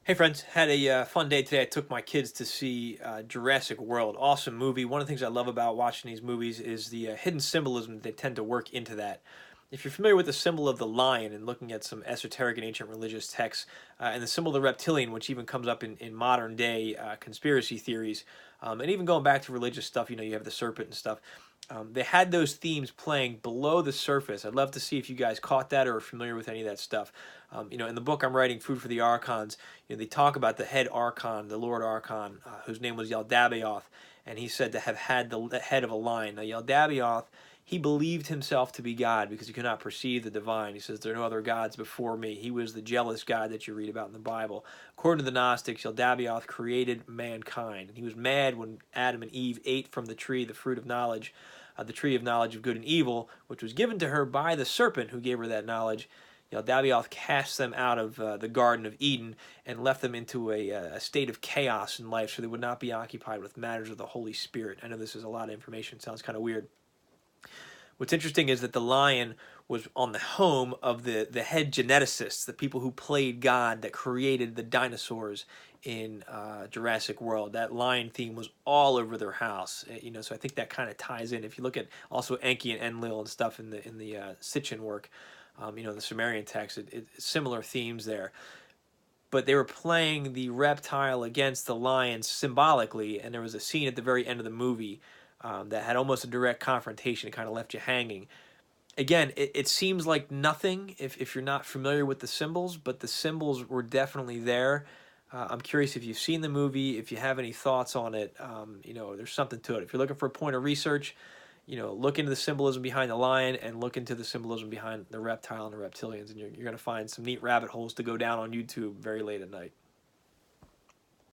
Hey friends, had a fun day today. I took my kids to see Jurassic World. Awesome movie. One of the things I love about watching these movies is the hidden symbolism that they tend to work into that. If you're familiar with the symbol of the lion and looking at some esoteric and ancient religious texts, and the symbol of the reptilian, which even comes up in modern day conspiracy theories, and even going back to religious stuff, you have the serpent and stuff. They had those themes playing below the surface. I'd love to see if you guys caught that or are familiar with any of that stuff. In the book I'm writing, Food for the Archons, they talk about the head Archon, the Lord Archon, whose name was Yaldabaoth, and he's said to have had the head of a lion. Now, Yaldabaoth, he believed himself to be God because he could not perceive the divine. He says, there are no other gods before me. He was the jealous God that you read about in the Bible. According to the Gnostics, Yaldabaoth created mankind. And he was mad when Adam and Eve ate from the tree, the fruit of knowledge, the tree of knowledge of good and evil, which was given to her by the serpent who gave her that knowledge. Yaldabaoth cast them out of the Garden of Eden and left them into a state of chaos in life so they would not be occupied with matters of the Holy Spirit. I know this is a lot of information. It sounds kind of weird. What's interesting is that the lion was on the home of the head geneticists, the people who played God that created the dinosaurs in Jurassic World. That lion theme was all over their house, so I think that kind of ties in. If you look at also Enki and Enlil and stuff in the Sitchin work, the Sumerian text, similar themes there. But they were playing the reptile against the lion symbolically, and there was a scene at the very end of the movie that had almost a direct confrontation. It kind of left you hanging. Again, it seems like nothing if you're not familiar with the symbols, but the symbols were definitely there. I'm curious if you've seen the movie, if you have any thoughts on it. There's something to it. If you're looking for a point of research, look into the symbolism behind the lion and look into the symbolism behind the reptile and the reptilians, and you're going to find some neat rabbit holes to go down on YouTube very late at night.